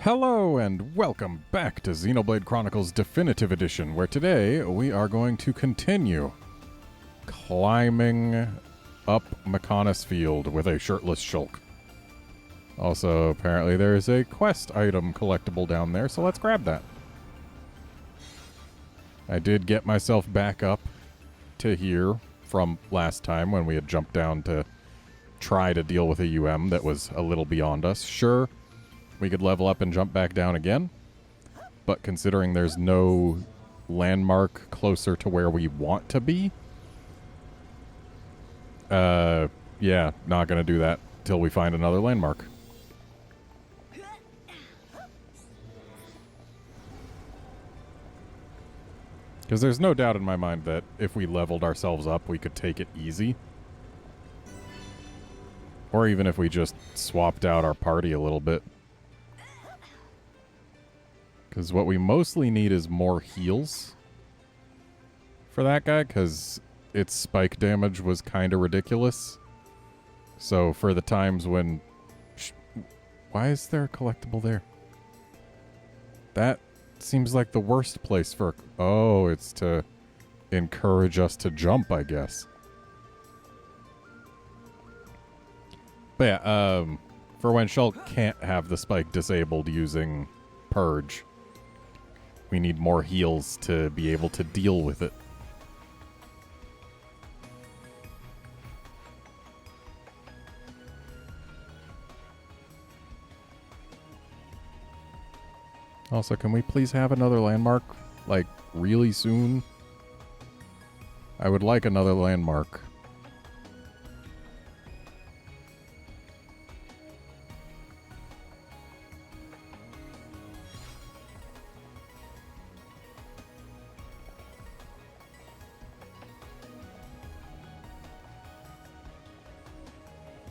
Hello and welcome back to Xenoblade Chronicles Definitive Edition, where today we are going to continue climbing up Mechonis Field with a shirtless Shulk. Also, apparently there is a quest item collectible down there, so let's grab that. I did get myself back up to here from last time when we had jumped down to try to deal with a UM that was a little beyond us. Sure, we could level up and jump back down again, but considering there's no landmark closer to where we want to be, yeah, not gonna do that till we find another landmark. Because there's no doubt in my mind that if we leveled ourselves up, we could take it easy. Or even if we just swapped out our party a little bit. Because what we mostly need is more heals for that guy, because its spike damage was kind of ridiculous. So for the times when... Why is there a collectible there? That seems like the worst place for... Oh, it's to encourage us to jump, I guess. But yeah, for when Shulk can't have the spike disabled using Purge, we need more heals to be able to deal with it. Also, can we please have another landmark, like, really soon? I would like another landmark.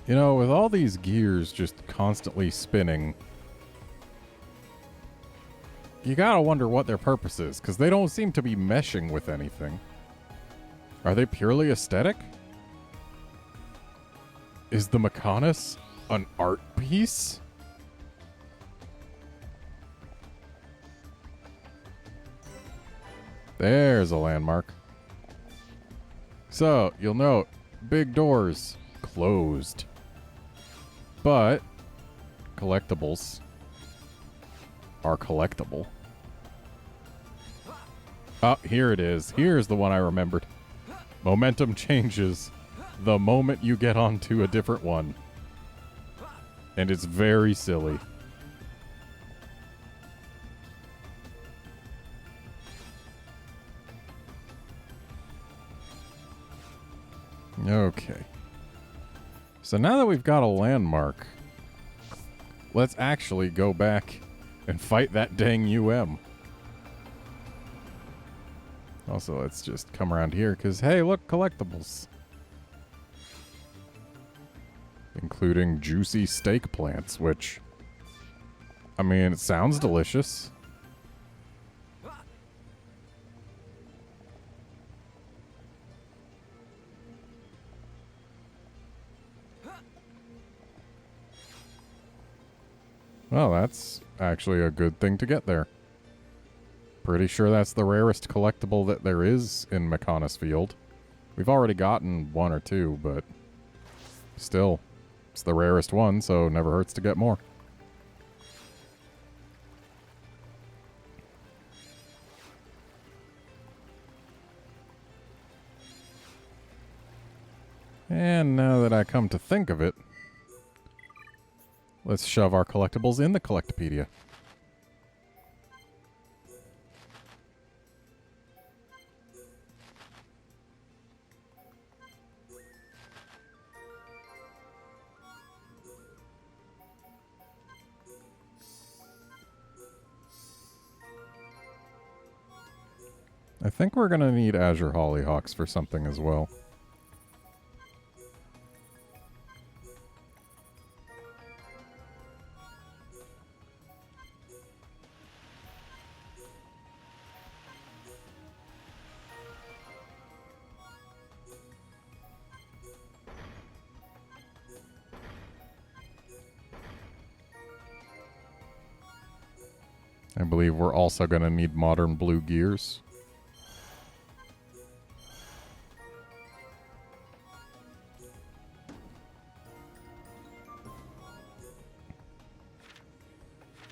You know, with all these gears just constantly spinning, you gotta wonder what their purpose is, because they don't seem to be meshing with anything. Are they purely aesthetic? Is the Mechonis an art piece? There's a landmark. So, you'll note, big doors, closed. But collectibles are collectible. Oh, here it is. Here's the one I remembered. Momentum changes the moment you get onto a different one. And it's very silly. Okay. So now that we've got a landmark, let's actually go back and fight that dang UM. Also, let's just come around here, because, hey, look, collectibles. Including juicy steak plants, which, I mean, it sounds delicious. Well, that's actually a good thing to get there. Pretty sure that's the rarest collectible that there is in Mechonis Field. We've already gotten one or two, but still, it's the rarest one, so never hurts to get more. And now that I come to think of it, let's shove our collectibles in the Collectopedia. I think we're going to need Azure Hollyhocks for something as well. I believe we're also going to need modern blue gears.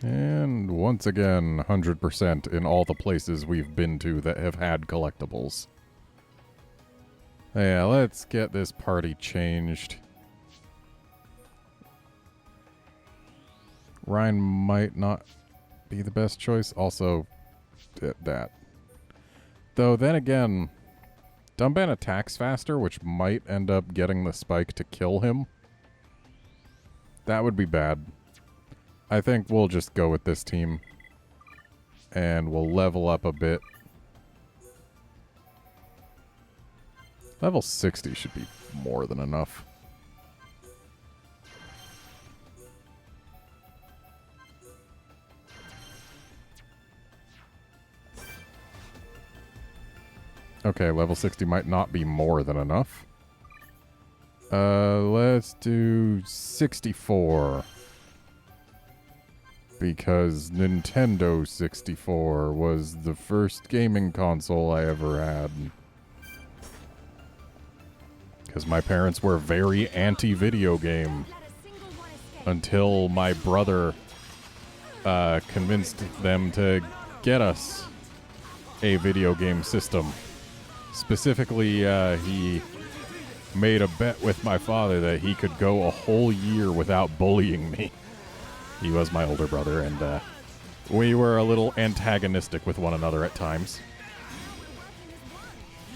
And once again, 100% in all the places we've been to that have had collectibles. Yeah, let's get this party changed. Ryan might not be the best choice. Also, that. Though, then again, Dumban attacks faster, which might end up getting the spike to kill him. That would be bad. I think we'll just go with this team. And we'll level up a bit. Level 60 should be more than enough. Okay, level 60 might not be more than enough. Let's do 64. Because Nintendo 64 was the first gaming console I ever had. Because my parents were very anti-video game. Until my brother convinced them to get us a video game system. Specifically, he made a bet with my father that he could go a whole year without bullying me. He was my older brother, and we were a little antagonistic with one another at times.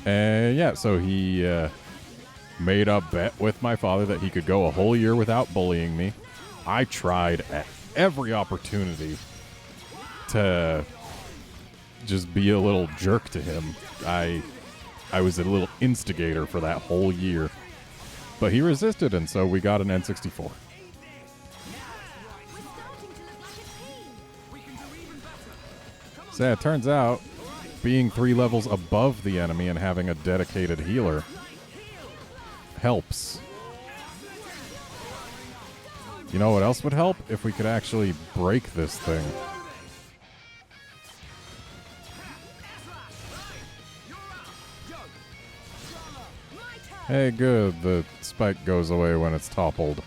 Yeah, so he made a bet with my father that he could go a whole year without bullying me. I tried at every opportunity to just be a little jerk to him. I was a little instigator for that whole year. But he resisted, and so we got an N64. So yeah, it turns out being 3 levels above the enemy and having a dedicated healer helps. You know what else would help? If we could actually break this thing. Hey, good. The spike goes away when it's toppled.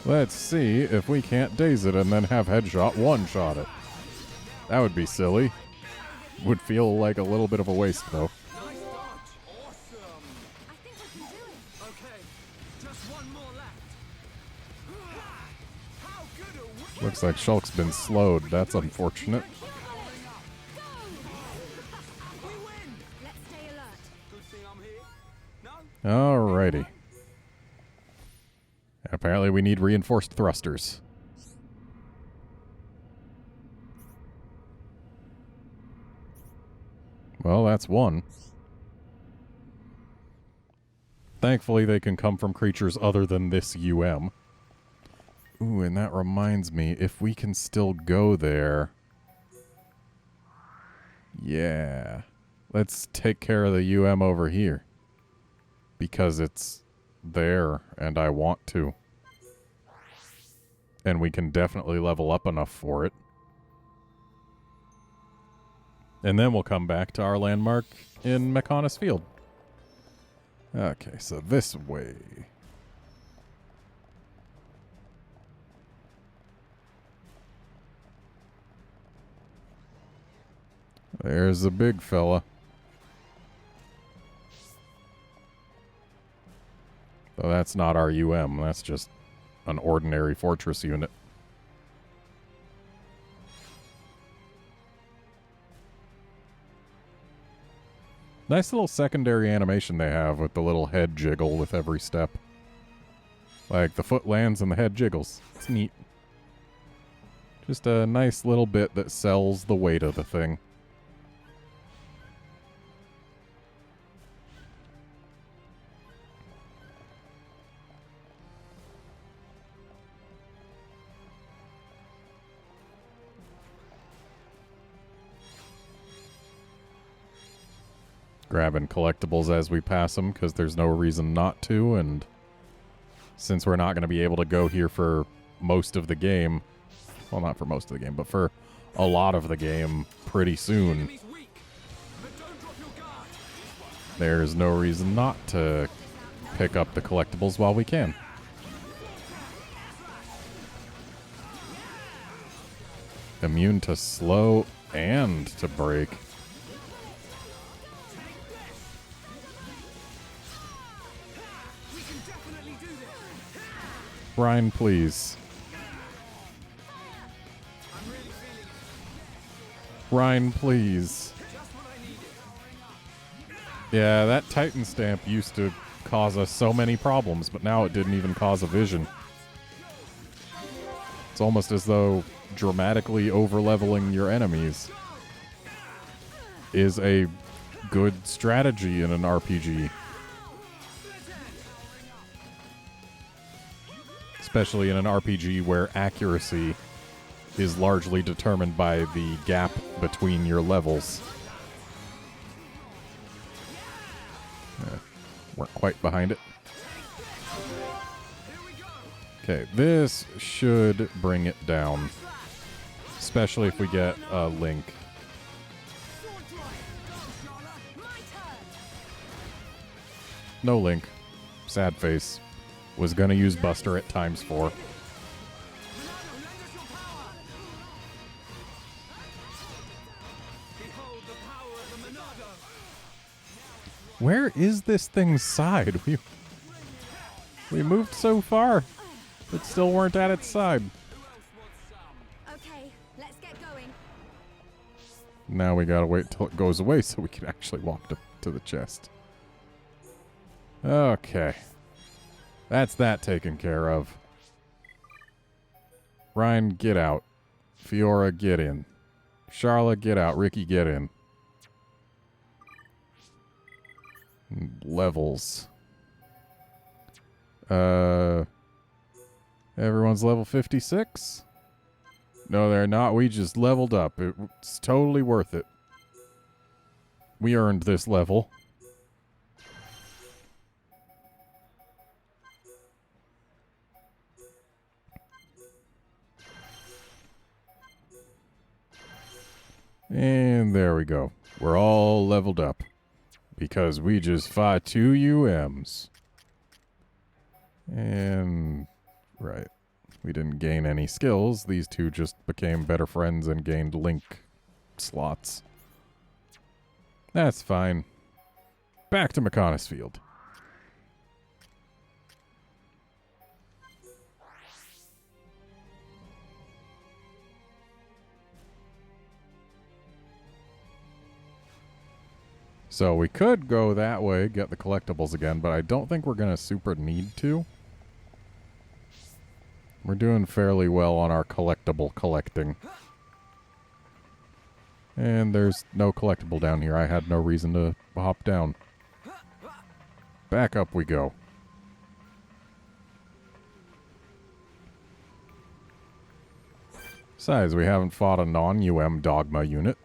Let's see if we can't daze it and then have Headshot one-shot it. That would be silly. Would feel like a little bit of a waste, though. Looks like Shulk's been slowed. That's unfortunate. Alrighty. Apparently we need reinforced thrusters. Well, that's one. Thankfully they can come from creatures other than this UM. Ooh, and that reminds me, if we can still go there... Yeah. Let's take care of the UM over here. Because it's there, and I want to. And we can definitely level up enough for it. And then we'll come back to our landmark in McConaughey's Field. Okay, so this way. There's a big fella. Though that's not our UM, that's just an ordinary fortress unit. Nice little secondary animation they have with the little head jiggle with every step. Like, the foot lands and the head jiggles. It's neat. Just a nice little bit that sells the weight of the thing. Grabbing collectibles as we pass them because there's no reason not to, and since we're not going to be able to go here for most of the game, well, not for most of the game, but for a lot of the game pretty soon, there's no reason not to pick up the collectibles while we can. Immune to slow and to break. Ryan, please. Ryan, please. Yeah, that Titan stamp used to cause us so many problems, but now it didn't even cause a vision. It's almost as though dramatically over-leveling your enemies is a good strategy in an RPG. Especially in an RPG where accuracy is largely determined by the gap between your levels. Weren't quite behind it. Okay, this should bring it down. Especially if we get a Link. No Link. Sad face. Was gonna use Buster at ×4. Where is this thing's side? We moved so far, but still weren't at its side. Okay, let's get going. Now we gotta wait till it goes away so we can actually walk to the chest. Okay. That's that taken care of. Ryan, get out. Fiora, get in. Charla, get out. Ricky, get in. Levels. Everyone's level 56? No, they're not. We just leveled up. It's totally worth it. We earned this level. And there we go. We're all leveled up. Because we just fought 2 UMs. And, right. We didn't gain any skills. These two just became better friends and gained Link slots. That's fine. Back to McConaughey's Field. So we could go that way, get the collectibles again, but I don't think we're going to super need to. We're doing fairly well on our collectible collecting. And there's no collectible down here. I had no reason to hop down. Back up we go. Besides, we haven't fought a non-UM Dogma unit.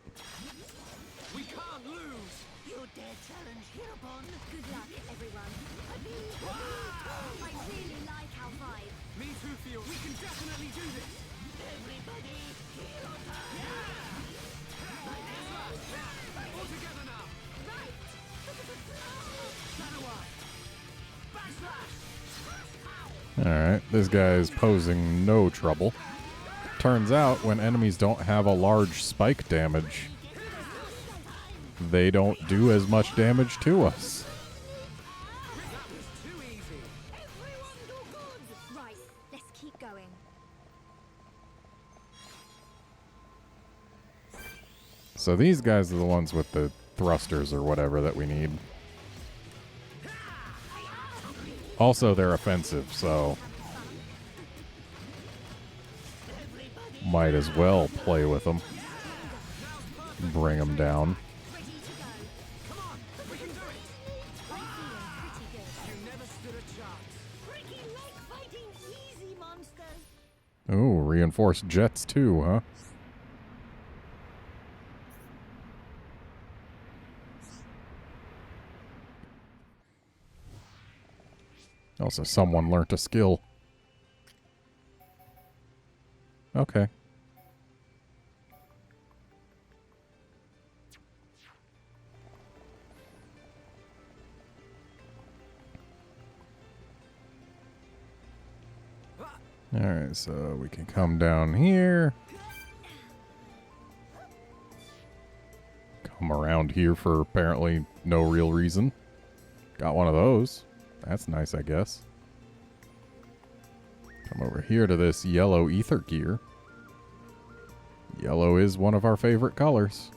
Alright, this guy is posing no trouble. Turns out, when enemies don't have a large spike damage, they don't do as much damage to us. Right, let's keep going. So these guys are the ones with the thrusters or whatever that we need. Also, they're offensive, so might as well play with them. Bring them down. Ooh, reinforced jets too, huh? Also, someone learnt a skill. Okay. Alright, so we can come down here. Come around here for apparently no real reason. Got one of those. That's nice, I guess. Come over here to this yellow ether gear. Yellow is one of our favorite colors.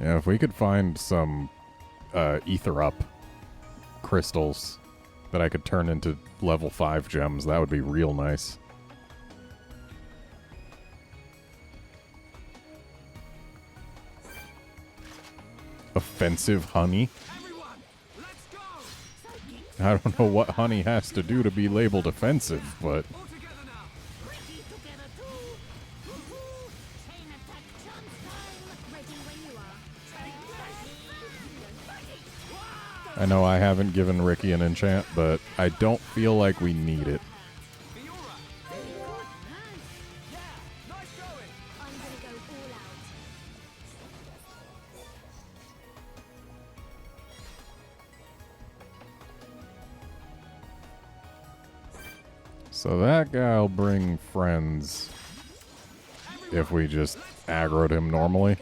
Yeah, if we could find some ether up crystals that I could turn into level 5 gems, that would be real nice. Offensive honey? I don't know what honey has to do to be labeled offensive, but... I know I haven't given Ricky an enchant, but I don't feel like we need it. So that guy'll bring friends if we just aggroed him normally.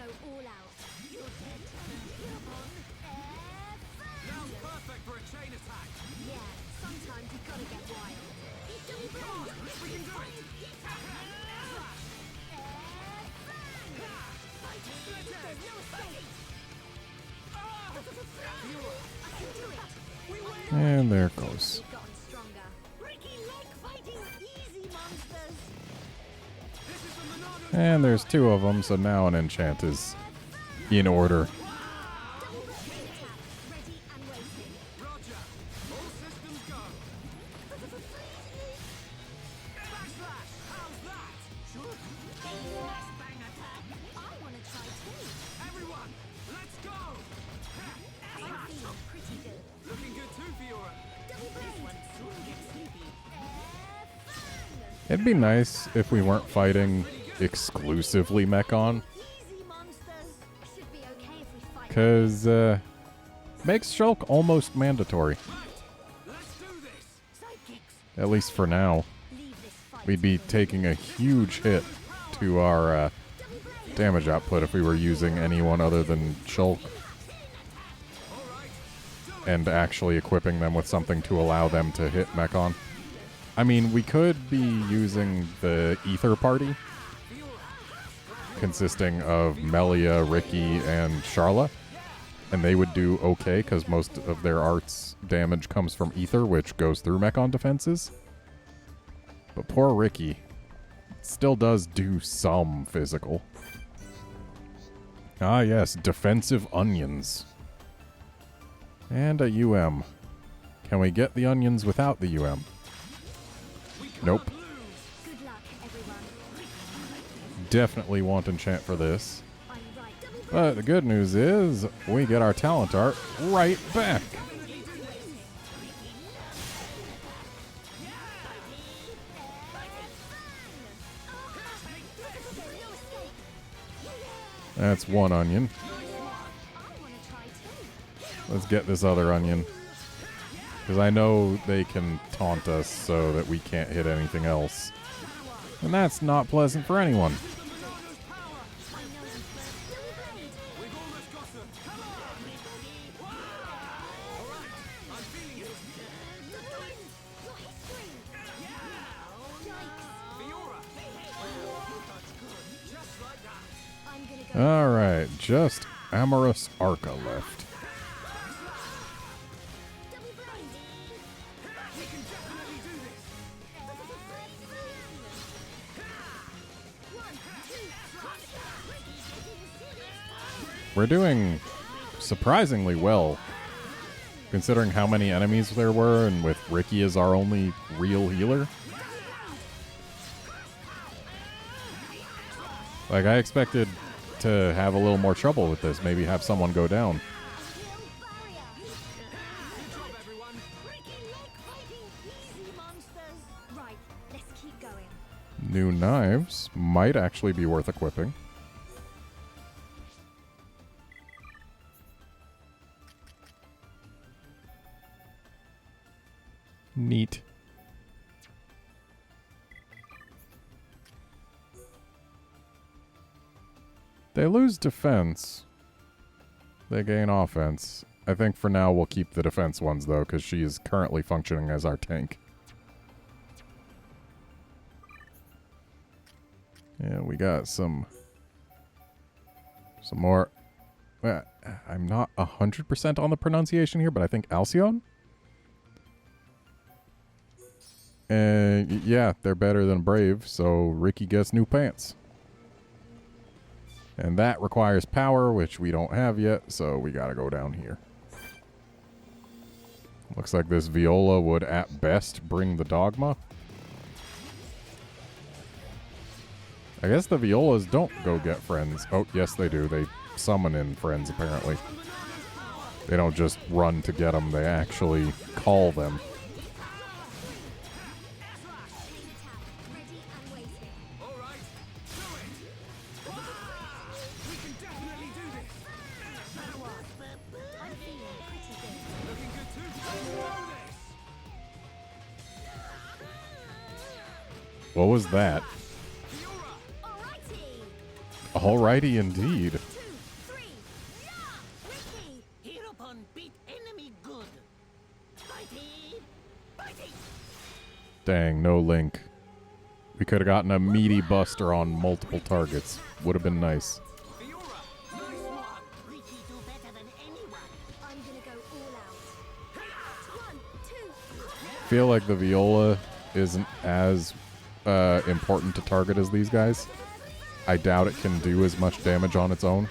And there it goes. And there's 2 of them, so now an enchant is in order. It'd be nice if we weren't fighting exclusively Mechon. Because, makes Shulk almost mandatory. At least for now. We'd be taking a huge hit to our damage output if we were using anyone other than Shulk. And actually equipping them with something to allow them to hit Mechon. I mean, we could be using the Ether Party, consisting of Melia, Ricky, and Charla, and they would do okay, because most of their art's damage comes from Ether, which goes through Mechon defenses. But poor Ricky still does do some physical. Ah yes, defensive onions. And a UM. Can we get the onions without the UM? Nope. Good luck, everyone. Definitely want enchant for this. But the good news is, we get our talent art right back. That's one onion. Let's get this other onion. Because I know they can taunt us so that we can't hit anything else. And that's not pleasant for anyone. Alright, just Amorous Arca left. We're doing surprisingly well Considering how many enemies there were, and with Ricky as our only real healer. Like, I expected to have a little more trouble with this. Maybe have someone go down. Right, let's keep going. New knives might actually be worth equipping. Neat. They lose defense. They gain offense. I think for now we'll keep the defense ones, though, because she is currently functioning as our tank. Yeah, we got some more. I'm not 100% on the pronunciation here, but I think Alcyone? And yeah, they're better than Brave, so Ricky gets new pants. And that requires power, which we don't have yet, so we gotta go down here. Looks like this Viola would at best bring the Dogma. I guess the Violas don't go get friends. Oh, yes they do. They summon in friends, apparently. They don't just run to get them, they actually call them. What was that? Alrighty indeed. Dang, no Link. We could have gotten a meaty buster on multiple targets. Would have been nice. Feel like the Viola isn't as important to target as these guys. I doubt it can do as much damage on its own.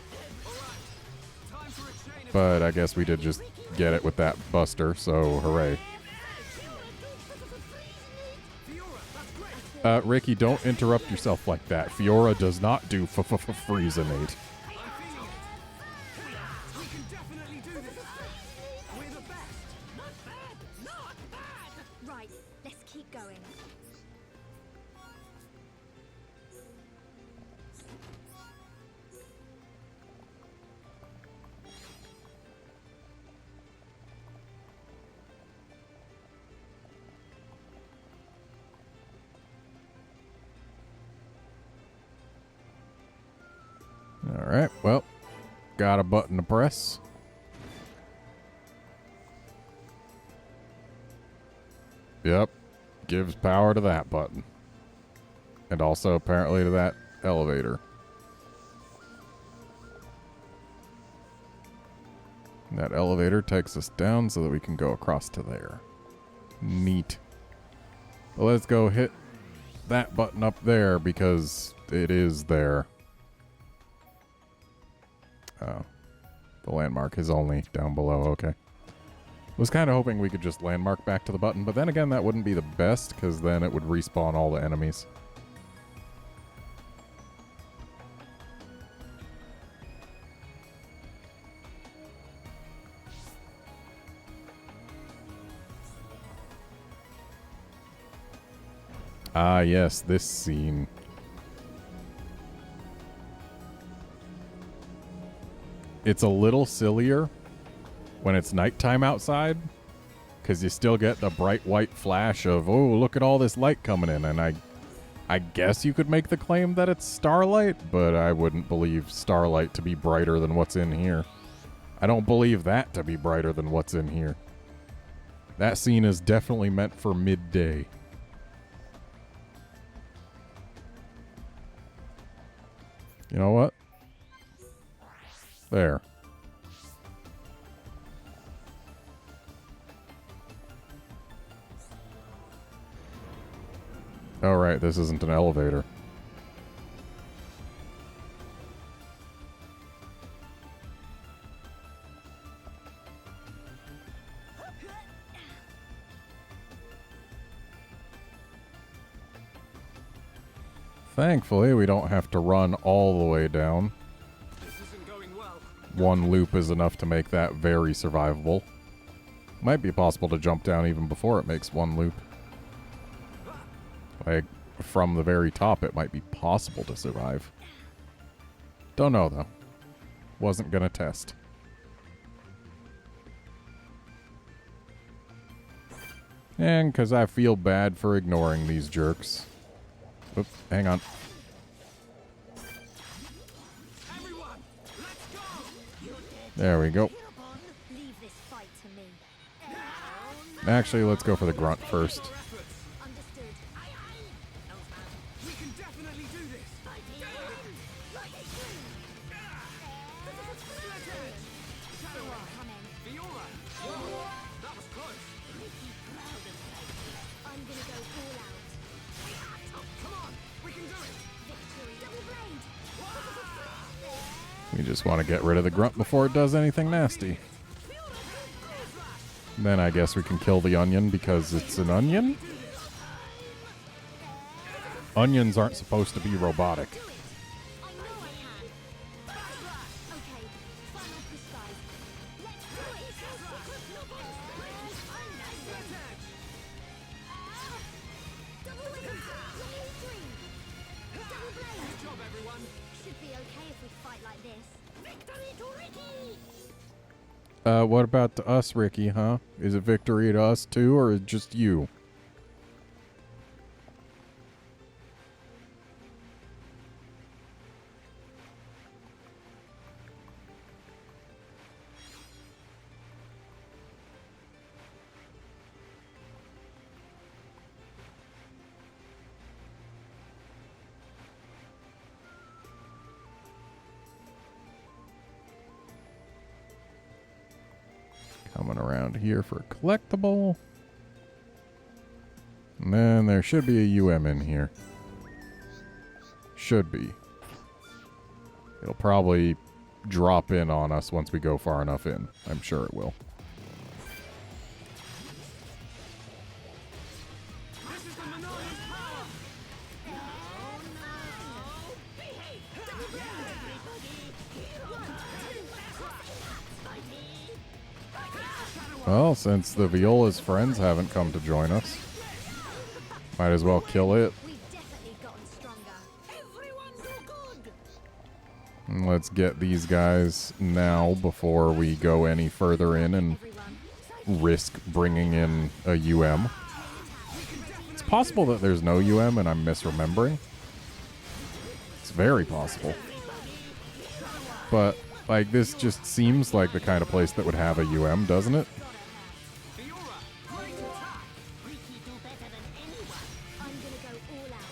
But I guess we did just get it with that buster, so hooray. Ricky, don't interrupt yourself like that. Fiora does not do Freezonate. Right, let's keep going. Alright, well, got a button to press. Yep, gives power to that button. And also apparently to that elevator. And that elevator takes us down so that we can go across to there. Neat. But let's go hit that button up there because it is there. Oh, the landmark is only down below, okay. Was kind of hoping we could just landmark back to the button, but then again that wouldn't be the best because then it would respawn all the enemies. Ah yes, this scene. It's a little sillier when it's nighttime outside, because you still get the bright white flash of, oh, look at all this light coming in. And I guess you could make the claim that it's starlight, but I wouldn't believe starlight to be brighter than what's in here. I don't believe that to be brighter than what's in here. That scene is definitely meant for midday. You know what? There. Oh, right. This isn't an elevator. Thankfully, we don't have to run all the way down. This isn't going well. One loop is enough to make that very survivable. Might be possible to jump down even before it makes one loop. Like, from the very top, it might be possible to survive. Don't know, though. Wasn't gonna test. And because I feel bad for ignoring these jerks. Oop, hang on. Everyone, let's go. There we go. Leave this fight to me. Actually, let's go for the grunt first. Understood. We can definitely do this. Coming. Fiora. That was close. I'm gonna go all out. Come on, we can do it. Victory. Double blade. We just want to get rid of the grunt before it does anything nasty. Then I guess we can kill the onion because it's an onion? Onions aren't supposed to be robotic. I know I can. Okay, final precise. Let's do it. Double wings. Living dream. Double blade. Good job, everyone. Should be okay if we fight like this. Victory to Ricky. What about to us, Ricky, huh? Is it victory to us too, or just you? Coming around here for a collectible. And then there should be a UM in here. Should be. It'll probably drop in on us once we go far enough in. I'm sure it will. This is the Monolith power. Well, since the Viola's friends haven't come to join us, might as well kill it. We've definitely gotten stronger. Everyone do good. And let's get these guys now before we go any further in and Everyone. risk bringing in a UM. It's possible that there's no UM and I'm misremembering. It's very possible. But, like, this just seems like the kind of place that would have a UM, doesn't it? Fiora, great attack. I'm gonna go all out.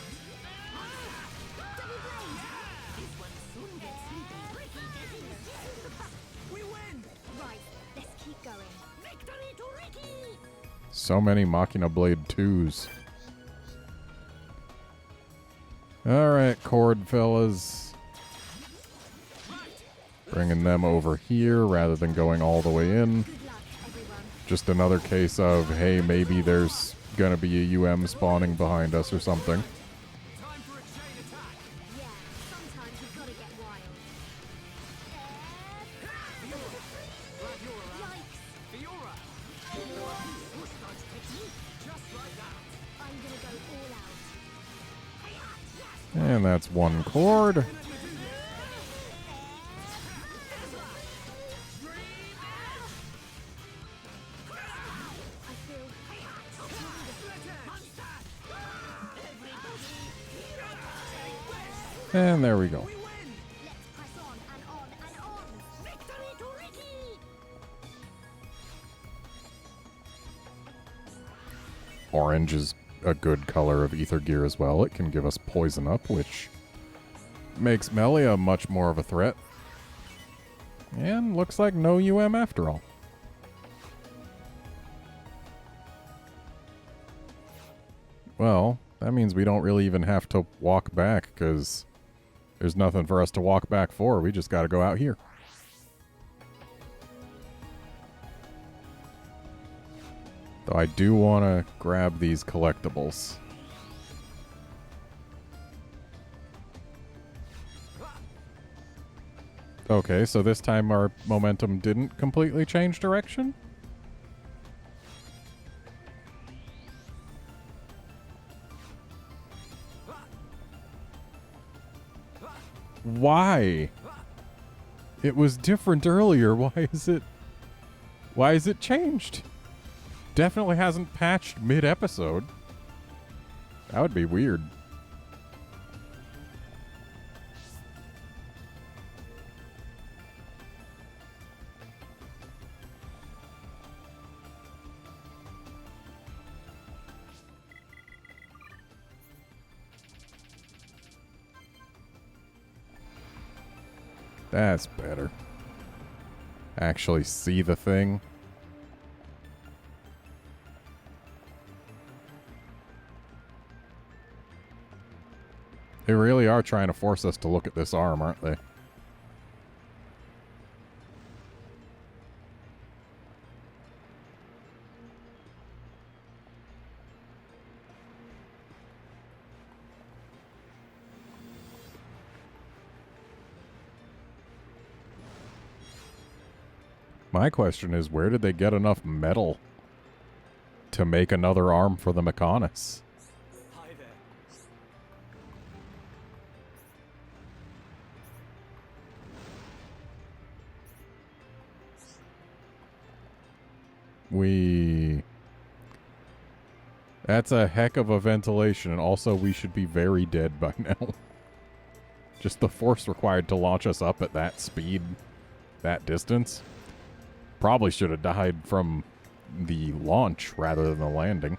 Double blade. We win. Right, let's keep going. Victory to Ricky. So many Machina Blade 2s. Alright, Cord fellas. Bringing them over here rather than going all the way in. Good luck, everyone. Just another case of, hey, maybe there's gonna be a UM spawning behind us or something. Time for a chain attack. Yeah, sometimes you've gotta get wild. Glad you're around. Yikes! Fiora. Push dodge technique. Just like that. I'm gonna go all out. And that's one cord. I feel And there we go. We win. let's press on and on and on. Victory to Ricky. Orange is a good color of ether gear as well. It can give us poison up, which makes Melia much more of a threat. And looks like no UM after all. Well, that means we don't really even have to walk back, because there's nothing for us to walk back for. We just gotta go out here. Though I do want to grab these collectibles. Okay, so this time our momentum didn't completely change direction? Why? It was different earlier. Why is it changed? Definitely hasn't patched mid-episode. That would be weird. That's better. Actually see the thing. They really are trying to force us to look at this arm, aren't they? My question is, where did they get enough metal to make another arm for the Mechonis? Hi there. That's a heck of a ventilation, and also we should be very dead by now. Just the force required to launch us up at that speed, that distance. Probably should have died from the launch rather than the landing.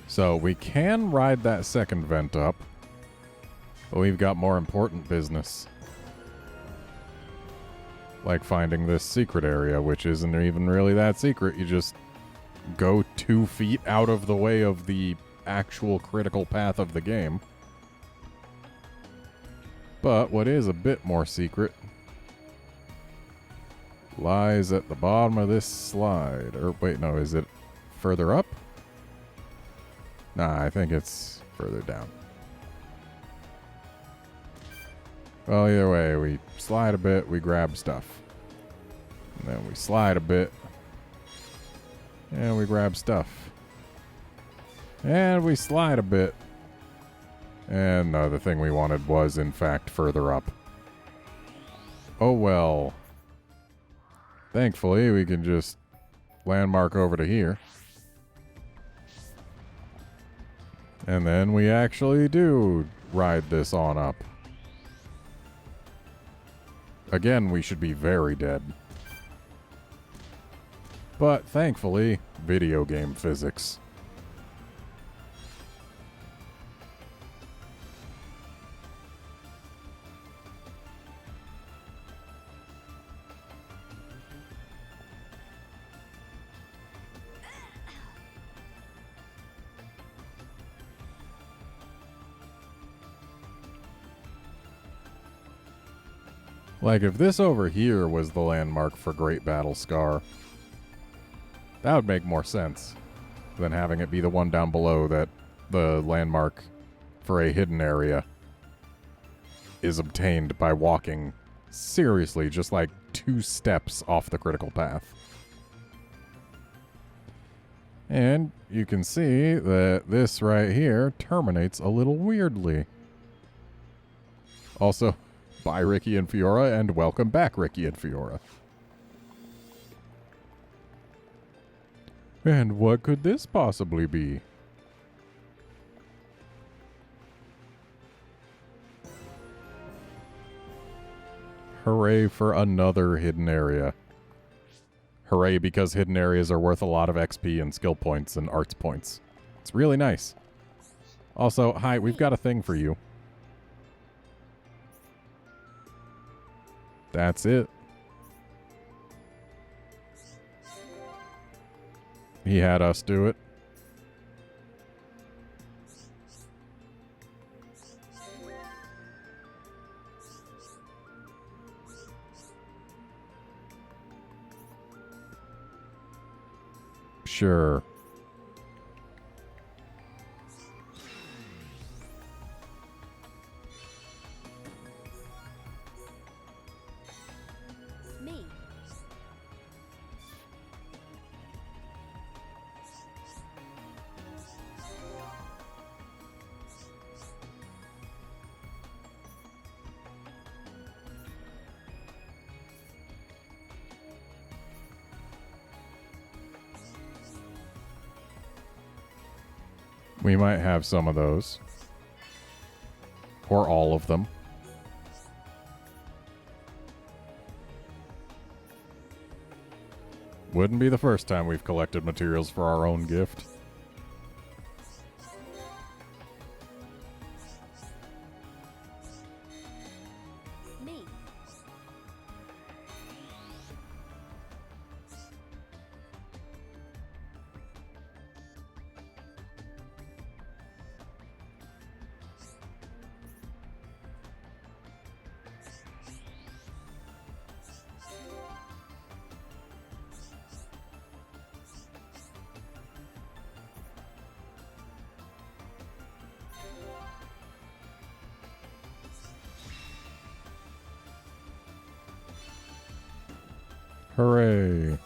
So we can ride that second vent up, but we've got more important business. Like finding this secret area, which isn't even really that secret. You just go 2 feet out of the way of the actual critical path of the game. But what is a bit more secret lies at the bottom of this slide. Or wait, no, is it further up? Nah, I think it's further down. Well, either way, we slide a bit, we grab stuff. And then we slide a bit, and we grab stuff. And we slide a bit. And no, the thing we wanted was, in fact, further up. Oh well. Thankfully, we can just landmark over to here. And then we actually do ride this on up. Again, we should be very dead. But thankfully, video game physics. Like, if this over here was the landmark for Great Battle Scar, that would make more sense than having it be the one down below that the landmark for a hidden area is obtained by walking seriously just like 2 steps off the critical path. And you can see that this right here terminates a little weirdly. Also, bye Ricky and Fiora, and welcome back Ricky and Fiora. And what could this possibly be? Hooray for another hidden area. Hooray because hidden areas are worth a lot of XP and skill points and arts points. It's really nice. Also, hi, we've got a thing for you. That's it. He had us do it. Sure. Me. We might have some of those. Or all of them. Wouldn't be the first time we've collected materials for our own gift. Me. Hooray.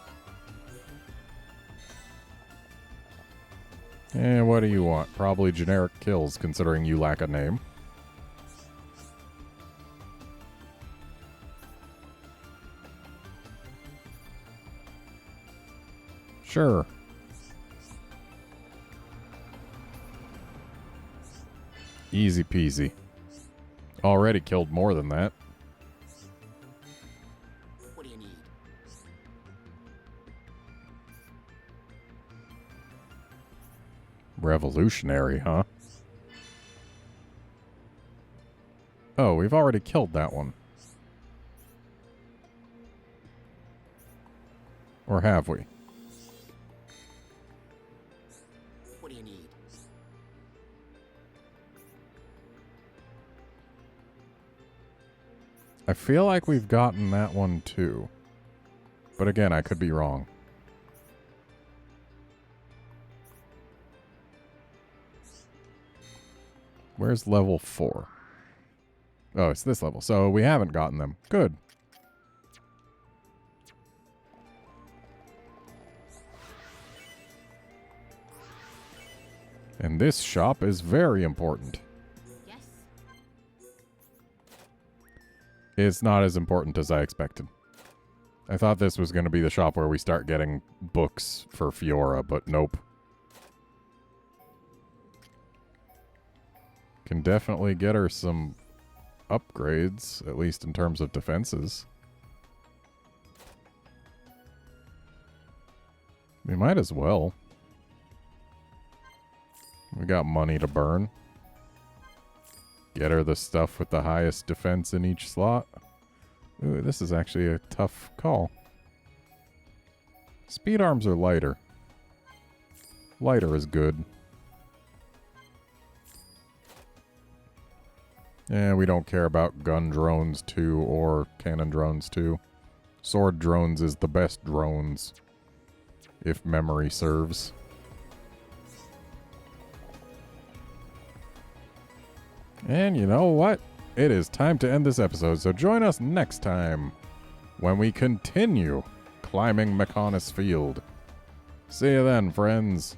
And what do you want? Probably generic kills, considering you lack a name. Sure. Easy peasy. Already killed more than that. What do you need? Revolutionary, huh? Oh, we've already killed that one. Or have we? What do you need? I feel like we've gotten that one too. But again, I could be wrong. Where's level 4? Oh, it's this level. So we haven't gotten them. Good. And this shop is very important. Yes. It's not as important as I expected. I thought this was going to be the shop where we start getting books for Fiora, but nope. Can definitely get her some upgrades, at least in terms of defenses. We might as well. We got money to burn. Get her the stuff with the highest defense in each slot. Ooh, this is actually a tough call. Speed arms are lighter. Lighter is good. Yeah, we don't care about gun drones 2 or cannon drones 2. Sword drones is the best drones, if memory serves. And you know what? It is time to end this episode, so join us next time when we continue climbing McConus Field. See you then, friends.